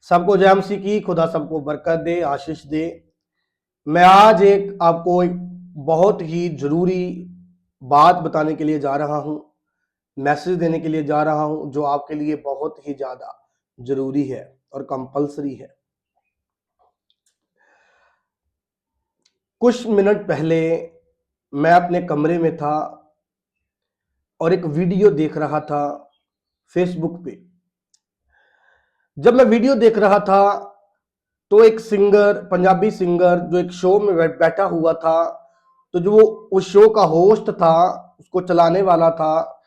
सबको जय मसीह की। खुदा सबको बरकत दे, आशीष दे। मैं आज आपको एक बहुत ही जरूरी बात बताने के लिए जा रहा हूं, मैसेज देने के लिए जा रहा हूं, जो आपके लिए बहुत ही ज्यादा जरूरी है और कंपलसरी है। कुछ मिनट पहले मैं अपने कमरे में था और एक वीडियो देख रहा था फेसबुक पे। जब मैं वीडियो देख रहा था तो एक सिंगर, पंजाबी सिंगर जो एक शो में बैठा हुआ था, तो जो वो उस शो का होस्ट था, उसको चलाने वाला था,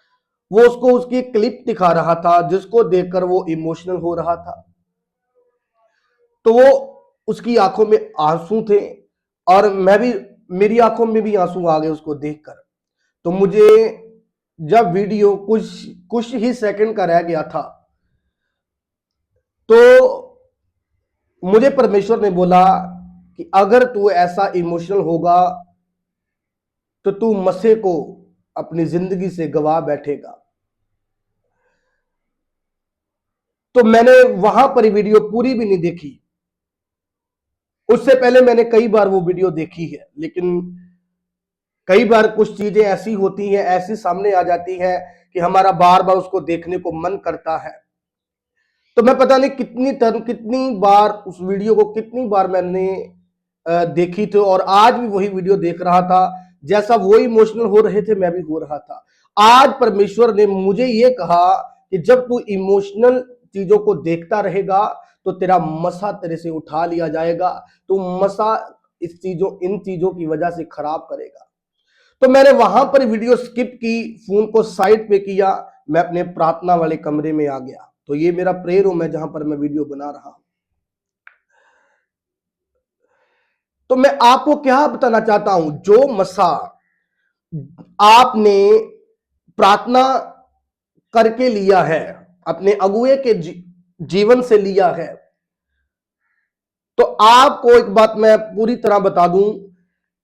वो उसको उसकी एक क्लिप दिखा रहा था जिसको देखकर वो इमोशनल हो रहा था। तो वो उसकी आंखों में आंसू थे और मेरी आंखों में भी आंसू आ गए उसको देखकर। तो मुझे जब वीडियो कुछ कुछ ही सेकंड का रह गया था, तो मुझे परमेश्वर ने बोला कि अगर तू ऐसा इमोशनल होगा तो तू मसीह को अपनी जिंदगी से गवा बैठेगा। तो मैंने वहां पर वीडियो पूरी भी नहीं देखी। उससे पहले मैंने कई बार वो वीडियो देखी है, लेकिन कई बार कुछ चीजें ऐसी होती हैं, ऐसी सामने आ जाती है कि हमारा बार बार उसको देखने को मन करता है। तो मैं पता नहीं कितनी बार उस वीडियो को कितनी बार मैंने देखी थी, और आज भी वही वीडियो देख रहा था। जैसा वो इमोशनल हो रहे थे, मैं भी हो रहा था। आज परमेश्वर ने मुझे ये कहा कि जब तू इमोशनल चीजों को देखता रहेगा तो तेरा मसा तेरे से उठा लिया जाएगा। तू मसा इन चीजों की वजह से खराब करेगा। तो मैंने वहां पर वीडियो स्किप की, फोन को साइड पे किया, मैं अपने प्रार्थना वाले कमरे में आ गया। तो ये मेरा प्रेयर रूम है जहां पर मैं वीडियो बना रहा हूं। तो मैं आपको क्या बताना चाहता हूं, जो मसा आपने प्रार्थना करके लिया है, अपने अगुए के जीवन से लिया है, तो आपको एक बात मैं पूरी तरह बता दूं,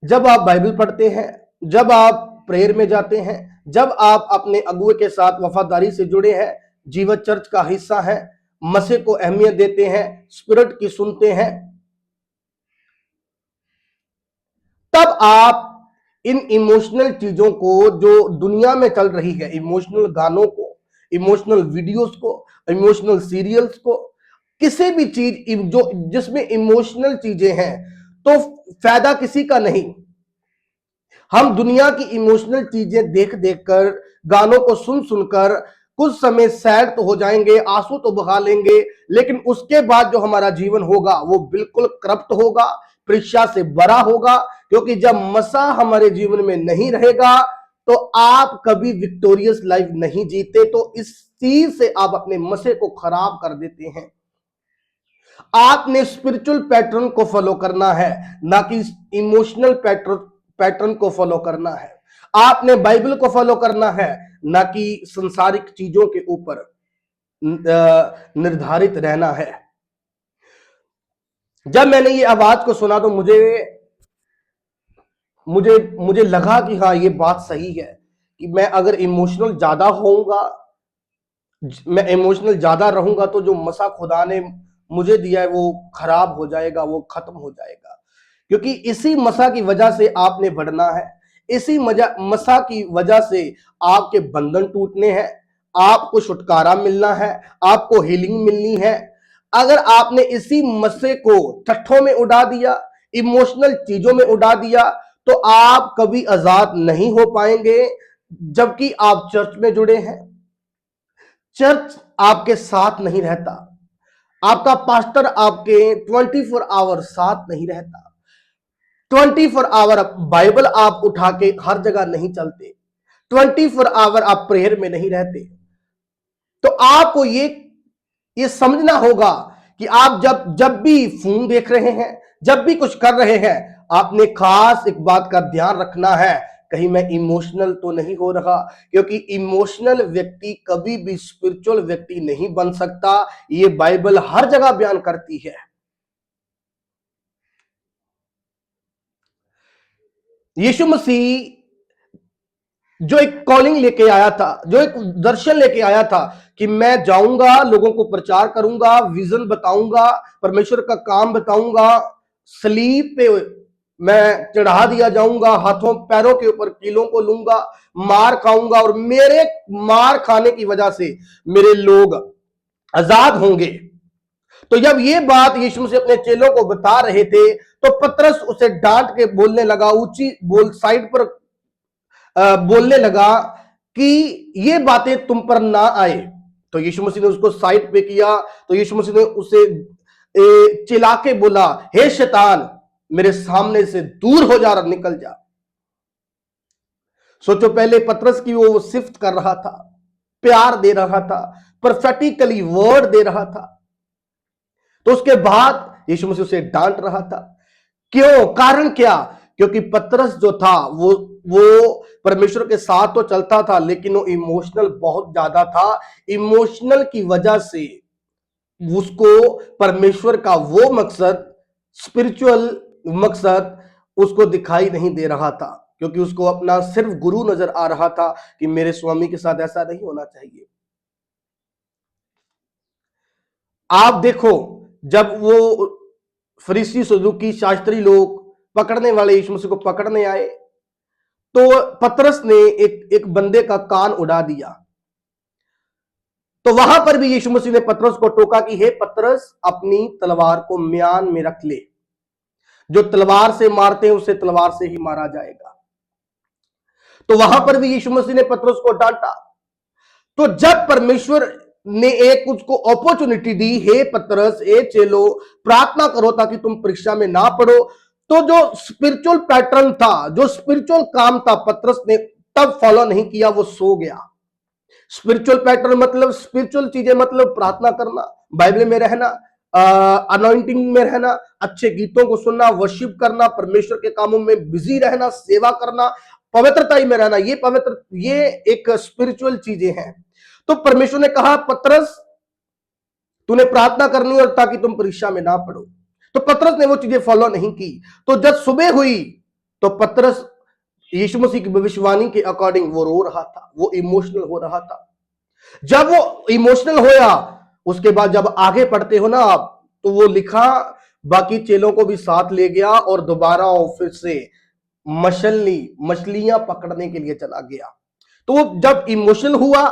जब आप बाइबल पढ़ते हैं, जब आप प्रेयर में जाते हैं, जब आप अपने अगुए के साथ वफादारी से जुड़े हैं, जीवन चर्च का हिस्सा है, मसीह को अहमियत देते हैं, स्पिरिट की सुनते हैं, तब आप इन इमोशनल चीजों को, जो दुनिया में चल रही है, इमोशनल गानों को, इमोशनल वीडियोस को, इमोशनल सीरियल्स को, किसी भी चीज जो जिसमें इमोशनल चीजें हैं, तो फायदा किसी का नहीं। हम दुनिया की इमोशनल चीजें देख देख कर, गानों को सुन सुनकर कुछ समय सैड तो हो जाएंगे, आंसू तो बहा लेंगे, लेकिन उसके बाद जो हमारा जीवन होगा वो बिल्कुल करप्ट होगा, परीक्षा से बड़ा होगा। क्योंकि जब मसा हमारे जीवन में नहीं रहेगा तो आप कभी विक्टोरियस लाइफ नहीं जीते। तो इस चीज से आप अपने मसे को खराब कर देते हैं। आपने स्पिरिचुअल पैटर्न को फॉलो करना है, ना कि इमोशनल पैटर्न को फॉलो करना है। आपने बाइबल को फॉलो करना है, ना कि संसारिक चीजों के ऊपर निर्धारित रहना है। जब मैंने ये आवाज को सुना तो मुझे मुझे मुझे लगा कि हाँ, ये बात सही है कि मैं अगर इमोशनल ज्यादा होऊंगा, मैं इमोशनल ज्यादा रहूंगा, तो जो मसा खुदा ने मुझे दिया है वो खराब हो जाएगा, वो खत्म हो जाएगा। क्योंकि इसी मसा की वजह से आपने बढ़ना है, इसी मसा की वजह से आपके बंधन टूटने हैं, आपको छुटकारा मिलना है, आपको हीलिंग मिलनी है। अगर आपने इसी मसे को ठट्ठों में उड़ा दिया, इमोशनल चीजों में उड़ा दिया, तो आप कभी आजाद नहीं हो पाएंगे। जबकि आप चर्च में जुड़े हैं, चर्च आपके साथ नहीं रहता, आपका पास्टर आपके 24 आवर साथ नहीं रहता। 24 आवर बाइबल आप उठा के हर जगह नहीं चलते, 24 आवर आप प्रेयर में नहीं रहते। तो आपको ये समझना होगा कि आप जब जब भी फोन देख रहे हैं, जब भी कुछ कर रहे हैं, आपने खास एक बात का ध्यान रखना है, कहीं मैं इमोशनल तो नहीं हो रहा। क्योंकि इमोशनल व्यक्ति कभी भी स्पिरिचुअल व्यक्ति नहीं बन सकता। ये बाइबल हर जगह बयान करती है। यीशु मसीह जो एक कॉलिंग लेके आया था, जो एक दर्शन लेके आया था कि मैं जाऊंगा, लोगों को प्रचार करूंगा, विजन बताऊंगा, परमेश्वर का काम बताऊंगा, सलीब पे मैं चढ़ा दिया जाऊंगा, हाथों पैरों के ऊपर कीलों को लूंगा, मार खाऊंगा और मेरे मार खाने की वजह से मेरे लोग आजाद होंगे। तो जब ये बात यीशु मसीह अपने चेलों को बता रहे थे तो पतरस उसे डांट के बोलने लगा, ऊंची बोल साइड पर बोलने लगा कि ये बातें तुम पर ना आए। तो यीशु मसीह ने उसको साइड पे किया। तो यीशु मसीह ने उसे चिल्ला के बोला, हे शैतान, मेरे सामने से दूर हो जा, निकल जा। सोचो, पहले पतरस की वो सिफ्त कर रहा था, प्यार दे रहा था, प्रोफेटिकली वर्ड दे रहा था, तो उसके बाद यीशु मसीह उसे डांट रहा था। क्यों? कारण क्या? क्योंकि पतरस जो था वो परमेश्वर के साथ तो चलता था, लेकिन वो इमोशनल बहुत ज्यादा था। इमोशनल की वजह से उसको परमेश्वर का वो मकसद, स्पिरिचुअल मकसद उसको दिखाई नहीं दे रहा था, क्योंकि उसको अपना सिर्फ गुरु नजर आ रहा था कि मेरे स्वामी के साथ ऐसा नहीं होना चाहिए। आप देखो, जब वो फरीसी सदूकी शास्त्री लोग पकड़ने वाले यीशु मसीह को पकड़ने आए, तो पतरस ने एक बंदे का कान उड़ा दिया। तो वहां पर भी यीशु मसीह ने पतरस को टोका कि हे पतरस, अपनी तलवार को म्यान में रख ले, जो तलवार से मारते हैं उसे तलवार से ही मारा जाएगा। तो वहां पर भी यीशु मसीह ने पतरस को डांटा। तो जब परमेश्वर ने एक उसको अपॉर्चुनिटी दी, हे पतरस, हे चेलो, प्रार्थना करो ताकि तुम परीक्षा में ना पड़ो, तो जो स्पिरिचुअल पैटर्न था, जो स्पिरिचुअल काम था, पतरस ने तब फॉलो नहीं किया, वो सो गया। स्पिरिचुअल पैटर्न मतलब स्पिरिचुअल चीजें, मतलब प्रार्थना करना, बाइबल में रहना, अनॉइंटिंग में रहना, अच्छे गीतों को सुनना, वर्शिप करना, परमेश्वर के कामों में बिजी रहना, सेवा करना, पवित्रता में रहना, ये एक स्पिरिचुअल चीजें हैं। तो परमेश्वर ने कहा, पतरस, तूने प्रार्थना करनी और ताकि तुम परीक्षा में ना पड़ो। तो पतरस ने वो चीजें फॉलो नहीं की। तो जब सुबह हुई तो पतरस यीशु मसीह की भविष्यवाणी के अकॉर्डिंग वो रो रहा था, वो इमोशनल हो रहा था। जब वो इमोशनल होया, उसके बाद जब आगे पढ़ते हो ना आप, तो वो लिखा, बाकी चेलों को भी साथ ले गया और दोबारा फिर से मछलियां पकड़ने के लिए चला गया। तो वो जब इमोशनल हुआ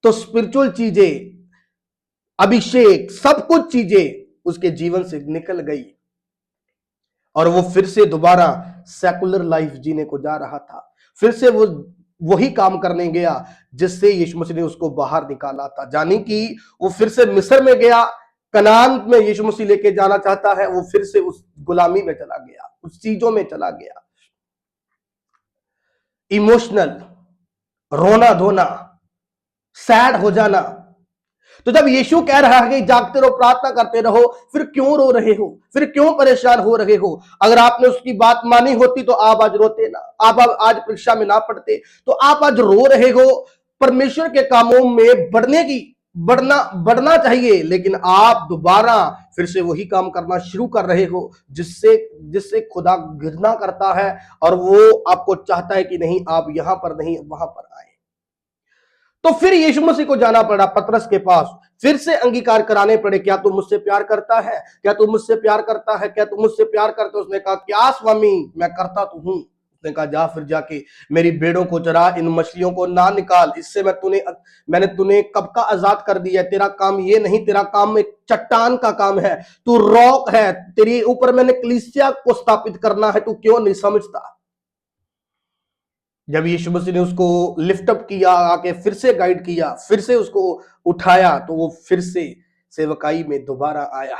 तो स्पिरिचुअल चीजें, अभिषेक, सब कुछ चीजें उसके जीवन से निकल गई और वो फिर से दोबारा सेकुलर लाइफ जीने को जा रहा था। फिर से वो वही काम करने गया जिससे यीशु मसीह ने उसको बाहर निकाला था, यानी कि वो फिर से मिस्र में गया, कनान में यीशु मसीह लेके जाना चाहता है, वो फिर से उस गुलामी में चला गया, उस चीजों में चला गया। इमोशनल, रोना धोना, सैड हो जाना। तो जब यीशु कह रहा है कि जागते रहो, प्रार्थना करते रहो, फिर क्यों रो रहे हो, फिर क्यों परेशान हो रहे हो? अगर आपने उसकी बात मानी होती तो आप आज रोते ना, आप आज परीक्षा में ना पढ़ते। तो आप आज रो रहे हो। परमेश्वर के कामों में बढ़ना चाहिए, लेकिन आप दोबारा फिर से वही काम करना शुरू कर रहे हो जिससे जिससे खुदा घृणा करता है और वो आपको चाहता है कि नहीं, आप यहां पर नहीं, वहां पर आए। तो फिर यीशु मसीह को जाना पड़ा पतरस के पास, फिर से अंगीकार कराने पड़े, क्या तू मुझसे प्यार करता है? क्या तू मुझसे प्यार करता है? क्या तू मुझसे प्यार करता है? उसने कहा, क्या स्वामी, मैं करता तो हूं। उसने कहा, जा फिर जाके मेरी भेड़ों को चरा, इन मछलियों को ना निकाल, इससे मैंने तूने कब का आजाद कर दिया। तेरा काम ये नहीं, तेरा काम एक चट्टान का काम है, तू रॉक है, तेरे ऊपर मैंने कलीसिया को स्थापित करना है, तू क्यों नहीं समझता? जब यीशु मसीह ने उसको लिफ्ट अप किया, आके फिर से गाइड किया, फिर से उसको उठाया, तो वो फिर से सेवकाई में दोबारा आया।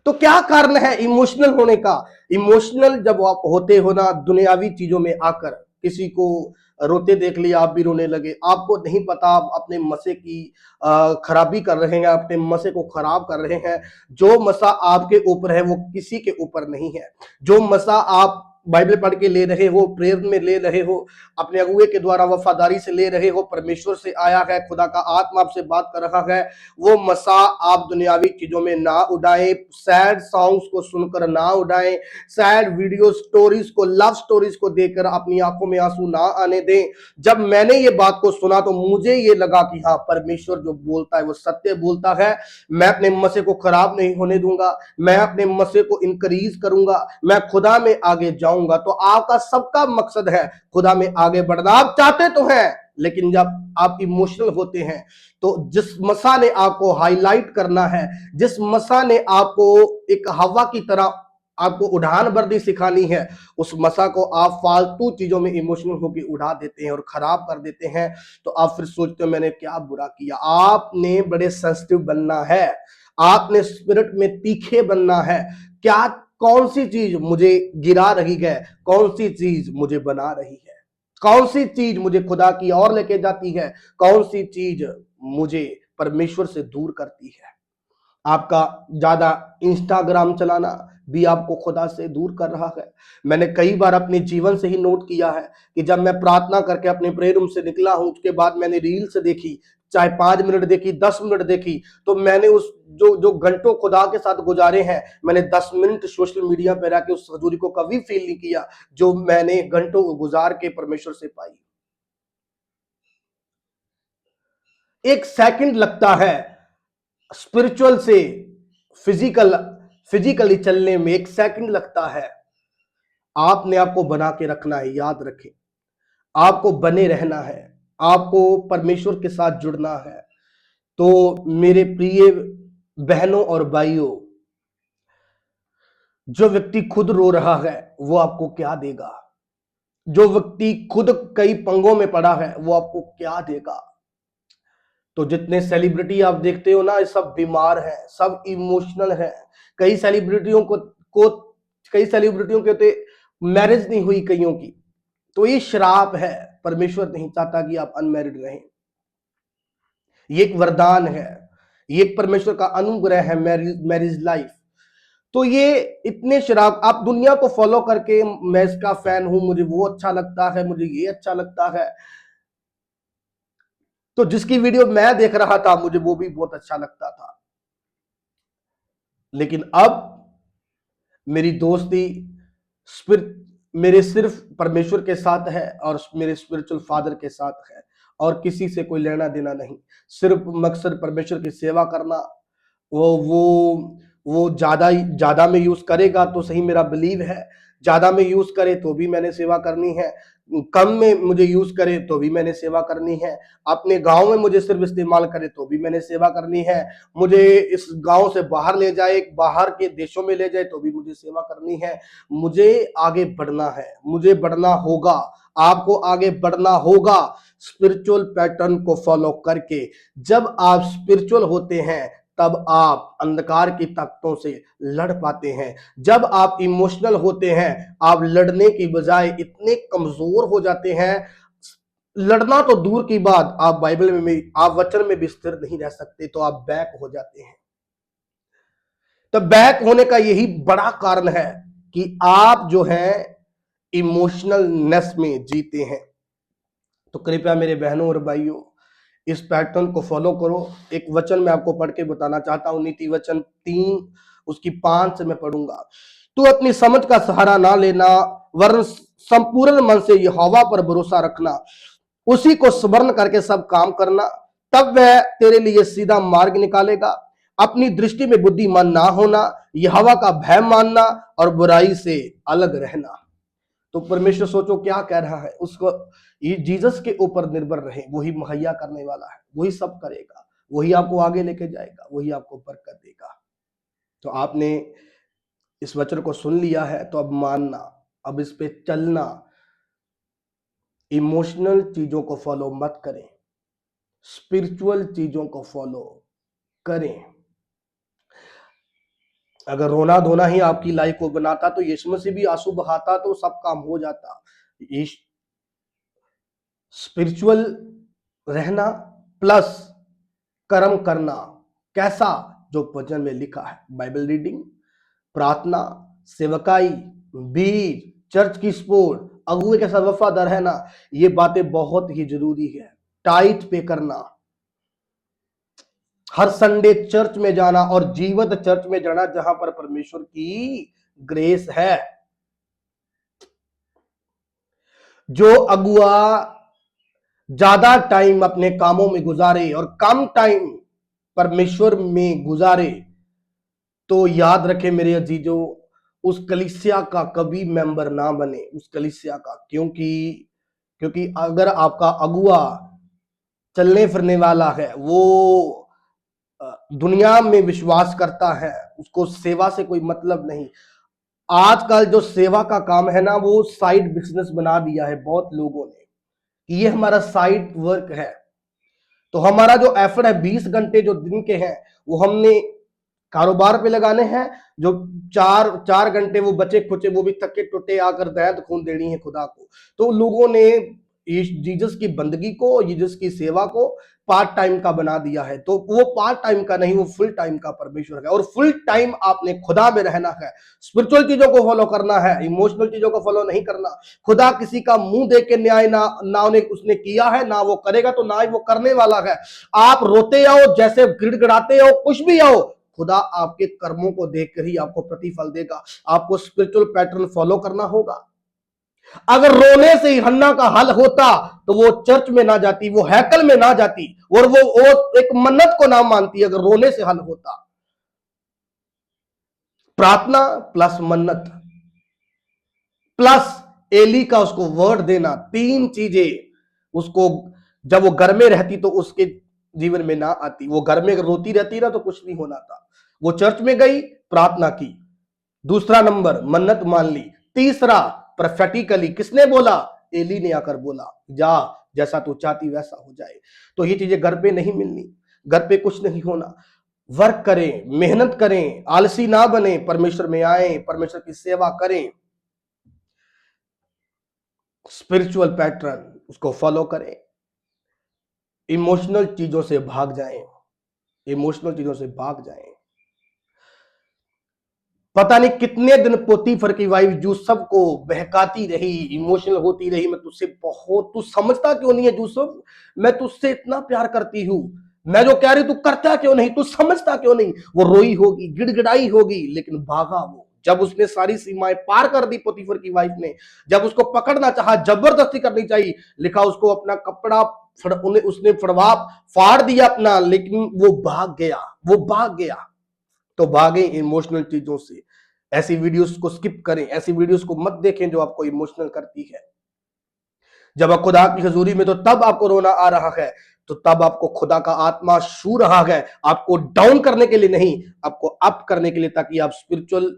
तो क्या कारण है इमोशनल होने का? इमोशनल जब आप होते हो ना, दुनियावी चीजों में आकर, किसी को रोते देख लिया, आप भी रोने लगे, आपको नहीं पता आप अपने मसे की खराबी कर रहे हैं, अपने मसे को खराब कर रहे हैं। जो मसा आपके ऊपर है वो किसी के ऊपर नहीं है। जो मसा आप बाइबल पढ़ के ले रहे हो, प्रेयर में ले रहे हो, अपने अगुए के द्वारा वफादारी से ले रहे हो, परमेश्वर से आया है, खुदा का आत्मा आपसे बात कर रहा है, वो मसा आप दुनियावी चीजों में ना उड़ाएं, सैड सॉन्ग्स को सुनकर ना उड़ाएं, सैड वीडियो स्टोरीज को, लव स्टोरीज को देखकर अपनी आंखों में आंसू ना आने दें। जब मैंने ये बात को सुना तो मुझे ये लगा कि हाँ, परमेश्वर जो बोलता है वो सत्य बोलता है। मैं अपने मसे को खराब नहीं होने दूंगा, मैं अपने मसे को इंक्रीज करूंगा, मैं खुदा में आगे जाऊंगा। तो आपका सबका मकसद है खुदा में आगे बढ़ना। आप चाहते तो हैं, लेकिन जब आप इमोशनल होते हैं तो जिस मसा ने आपको हाईलाइट करना है, जिस मसा ने आपको एक हवा की तरह आपको उड़ान वर्दी सिखानी है, उस मसा को आप फालतू चीजों में इमोशनल होकर उड़ा देते हैं और खराब कर देते हैं। तो आप फिर सोचते हो मैंने क्या बुरा किया। आपने बड़े सेंसिटिव बनना है, आपने स्पिरिट में तीखे बनना है। क्या, कौन सी चीज मुझे गिरा रही है, कौन सी चीज मुझे बना रही है, कौन सी चीज मुझे खुदा की ओर लेके जाती है, कौन सी चीज मुझे परमेश्वर से दूर करती है। आपका ज्यादा इंस्टाग्राम चलाना भी आपको खुदा से दूर कर रहा है। मैंने कई बार अपने जीवन से ही नोट किया है कि जब मैं प्रार्थना करके अपने प्रेयर रूम से निकला हूं, उसके बाद मैंने रील्स देखी, चाहे 5 मिनट देखी, 10 मिनट देखी, तो मैंने उस जो जो घंटों खुदा के साथ गुजारे हैं, मैंने 10 मिनट सोशल मीडिया पे रह के उस हजूरी को कभी फील नहीं किया जो मैंने घंटों गुजार के परमेश्वर से पाई। एक सेकंड लगता है स्पिरिचुअल से फिजिकली चलने में, एक सेकंड लगता है। आपने आपको बना के रखना है, याद रखें, आपको बने रहना है, आपको परमेश्वर के साथ जुड़ना है। तो मेरे प्रिय बहनों और भाइयों, जो व्यक्ति खुद रो रहा है वो आपको क्या देगा? जो व्यक्ति खुद कई पंगों में पड़ा है वो आपको क्या देगा? तो जितने सेलिब्रिटी आप देखते हो ना, ये सब बीमार हैं, सब इमोशनल हैं। कई सेलिब्रिटियों को कई सेलिब्रिटियों के तो मैरिज नहीं हुई कईयों की। तो ये श्राप है, परमेश्वर नहीं चाहता कि आप अनमैरिड रहें। ये एक वरदान है, ये एक परमेश्वर का अनुग्रह है, मैरिज लाइफ। तो ये इतने शराब, आप दुनिया को फॉलो करके मैं इसका फैन हूं, मुझे वो अच्छा लगता है, मुझे ये अच्छा लगता है, तो जिसकी वीडियो मैं देख रहा था मुझे वो भी बहुत अच्छा लगता था। लेकिन अब मेरी दोस्ती मेरे सिर्फ परमेश्वर के साथ है और मेरे स्पिरिचुअल फादर के साथ है, और किसी से कोई लेना देना नहीं। सिर्फ मकसद परमेश्वर की सेवा करना। वो ज्यादा में यूज करेगा तो सही, मेरा बिलीव है। ज्यादा में यूज करे तो भी मैंने सेवा करनी है, कम में मुझे यूज करे तो भी मैंने सेवा करनी है, अपने गांव में मुझे सिर्फ इस्तेमाल करे तो भी मैंने सेवा करनी है, मुझे इस गांव से बाहर ले जाए, बाहर के देशों में ले जाए तो भी मुझे सेवा करनी है। मुझे आगे बढ़ना है, मुझे बढ़ना होगा, आपको आगे बढ़ना होगा स्पिरिचुअल पैटर्न को फॉलो करके। जब आप स्पिरिचुअल होते हैं तब आप अंधकार की ताकतों से लड़ पाते हैं। जब आप इमोशनल होते हैं आप लड़ने की बजाय इतने कमजोर हो जाते हैं, लड़ना तो दूर की बात, आप बाइबल में भी, आप वचन में भी स्थिर नहीं रह सकते, तो आप बैक हो जाते हैं। तो बैक होने का यही बड़ा कारण है कि आप जो है इमोशनलनेस में जीते हैं। तो कृपया मेरे बहनों और भाइयों, इस पैटर्न को फॉलो करो। एक वचन मैं आपको पढ़ के बताना चाहता हूं, नीति वचन 3 उसकी 5 से मैं पढ़ूंगा। तू अपनी समझ का सहारा ना लेना, वरन संपूर्ण मन से यहोवा पर भरोसा रखना, उसी को स्मरण करके सब काम करना, तब वह तेरे लिए सीधा मार्ग निकालेगा। अपनी दृष्टि में बुद्धिमान ना होना, यहोवा का भय मानना और बुराई से अलग रहना। तो परमेश्वर सोचो क्या कह रहा है, उसको ये जीसस के ऊपर निर्भर रहे, वही मुहैया करने वाला है, वही सब करेगा, वही आपको आगे लेके जाएगा, वही आपको बरकत देगा। तो आपने इस वचन को सुन लिया है तो अब मानना, अब इस पे चलना। इमोशनल चीजों को फॉलो मत करें, स्पिरिचुअल चीजों को फॉलो करें। अगर रोना धोना ही आपकी लाइफ को बनाता तो यीशु मसीह भी आंसू बहाता तो सब काम हो जाता। स्पिरिचुअल रहना प्लस कर्म करना, कैसा? जो वचन में लिखा है, बाइबल रीडिंग, प्रार्थना, सेवकाई, बीज, चर्च की सपोर्ट, अगुए के साथ वफादार रहना, ये बातें बहुत ही जरूरी है। टाइट पे करना, हर संडे चर्च में जाना और जीवंत चर्च में जाना जहां पर परमेश्वर की ग्रेस है। जो अगुआ ज्यादा टाइम अपने कामों में गुजारे और कम टाइम परमेश्वर में गुजारे, तो याद रखे मेरे अजीजों, उस कलीसिया का कभी मेंबर ना बने, उस कलीसिया का। क्योंकि क्योंकि अगर आपका अगुआ चलने फिरने वाला है, वो दुनिया में विश्वास करता है, उसको सेवा से कोई मतलब नहीं। आजकल जो सेवा का काम है ना, वो साइड बिजनेस बना दिया है बहुत लोगों ने, कि ये हमारा साइड वर्क है। तो हमारा जो एफर्ट है 20 घंटे जो दिन के हैं, वो हमने कारोबार पे लगाने हैं। जो चार चार घंटे वो बचे खुचे, वो भी थके टुटे आकर दैत खून देनी है खुदा को। तो लोगों ने जीसस की बंदगी को, जीसस की सेवा को पार्ट टाइम का बना दिया है। तो वो पार्ट टाइम का नहीं, वो फुल टाइम का परमेश्वर है। और फुल टाइम आपने खुदा में रहना है, स्पिरिचुअल चीजों को फॉलो करना है, इमोशनल चीजों को फॉलो नहीं करना। खुदा किसी का मुंह देख के न्याय ना उसने किया है, ना वो करेगा, तो ना ही वो करने वाला है। आप रोते आओ, जैसे गिड़गिड़ाते हो, कुछ भी आओ, खुदा आपके कर्मों को देखकर ही आपको प्रतिफल देगा। आपको स्पिरिचुअल पैटर्न फॉलो करना होगा। अगर रोने से ही हन्ना का हल होता, तो वो चर्च में ना जाती, वो हैकल में ना जाती, और वो एक मन्नत को ना मानती। अगर रोने से हल होता, प्रार्थना प्लस मन्नत प्लस एली का उसको वर्ड देना, तीन चीजें उसको, जब वो घर में रहती तो उसके जीवन में ना आती। वो घर में रोती रहती ना, तो कुछ नहीं होना था। वो चर्च में गई, प्रार्थना की, दूसरा नंबर मन्नत मान ली, तीसरा प्रोफेटिकली किसने बोला? एली ने आकर बोला, जा जैसा तू चाहती वैसा हो जाए। तो ये चीजें घर पे नहीं मिलनी, घर पे कुछ नहीं होना। वर्क करें, मेहनत करें, आलसी ना बने, परमेश्वर में आए, परमेश्वर की सेवा करें, स्पिरिचुअल पैटर्न उसको फॉलो करें, इमोशनल चीजों से भाग जाएं, इमोशनल चीजों से भाग जाएं। पता नहीं कितने दिन पोतीफर की वाइफ यूसुफ को बहकाती रही, इमोशनल होती रही, मैं तुझसे बहुत, तू समझता क्यों नहीं है यूसुफ, मैं तुझसे इतना प्यार करती हूं, मैं जो कह रही तू करता क्यों नहीं, तू समझता क्यों नहीं। वो रोई होगी, गिड़गिड़ाई होगी, लेकिन भागा वो। जब उसने सारी सीमाएं पार कर दी पोतीफर की वाइफ ने, जब उसको पकड़ना चाहा, जबरदस्ती करनी चाहिए, लिखा उसको अपना कपड़ा उसने फड़वा फाड़ दिया अपना, लेकिन वो भाग गया, वो भाग गया। तो भागें इमोशनल चीजों से। ऐसी वीडियोस को स्किप करें, ऐसी वीडियोस को मत देखें जो आपको इमोशनल करती है। जब आप खुदा की हजूरी में, तो तब आपको रोना आ रहा है, तो तब आपको खुदा का आत्मा छू रहा है, आपको डाउन करने के लिए नहीं, आपको अप करने के लिए, ताकि आप स्पिरिचुअल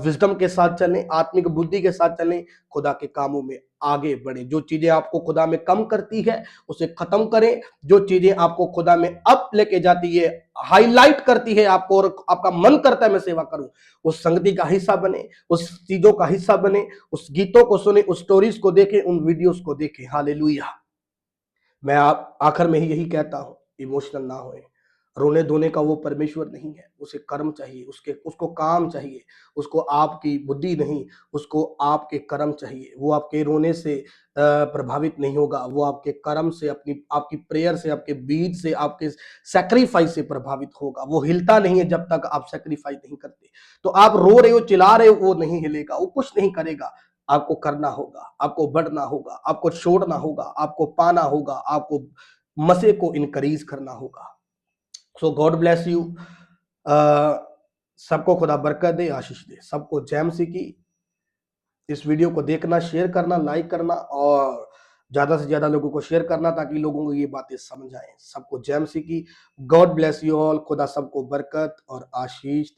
विजडम के साथ चलें, आत्मिक बुद्धि के साथ चलें, खुदा के कामों में आगे बढ़े। जो चीजें आपको खुदा में कम करती है, उसे खत्म करें। जो चीजें आपको खुदा में अप लेके जाती है, हाईलाइट करती है आपको, और आपका मन करता है मैं सेवा करूं, उस संगति का हिस्सा बने, उस चीजों का हिस्सा बने, उस गीतों को सुने, उस स्टोरीज को देखें, उन वीडियोस को देखें। हालेलुया। मैं आप आखिर में ही यही कहता हूं, इमोशनल ना होए। रोने धोने का वो परमेश्वर नहीं है, उसे कर्म चाहिए, उसको काम चाहिए, उसको आपकी बुद्धि नहीं, उसको आपके कर्म चाहिए। वो आपके रोने से प्रभावित नहीं होगा, वो आपके कर्म से, अपनी आपकी प्रेयर से, आपके बीज से, आपके सैक्रिफाइस से प्रभावित होगा। वो हिलता नहीं है जब तक आप सैक्रिफाइस नहीं करते। तो आप रो रहे हो, चिल्ला रहे हो, वो नहीं हिलेगा, वो कुछ नहीं करेगा। आपको करना होगा, आपको बढ़ना होगा, आपको छोड़ना होगा, आपको पाना होगा, आपको मसे को इनक्रीज करना होगा। सो गॉड ब्लेस यू। सबको खुदा बरकत दे, आशीष दे। सबको जय मसीह की। इस वीडियो को देखना, शेयर करना, लाइक करना, और ज्यादा से ज्यादा लोगों को शेयर करना, ताकि लोगों को ये बातें समझ आए। सबको जय मसीह की। God bless you all. खुदा सबको बरकत और आशीष दे।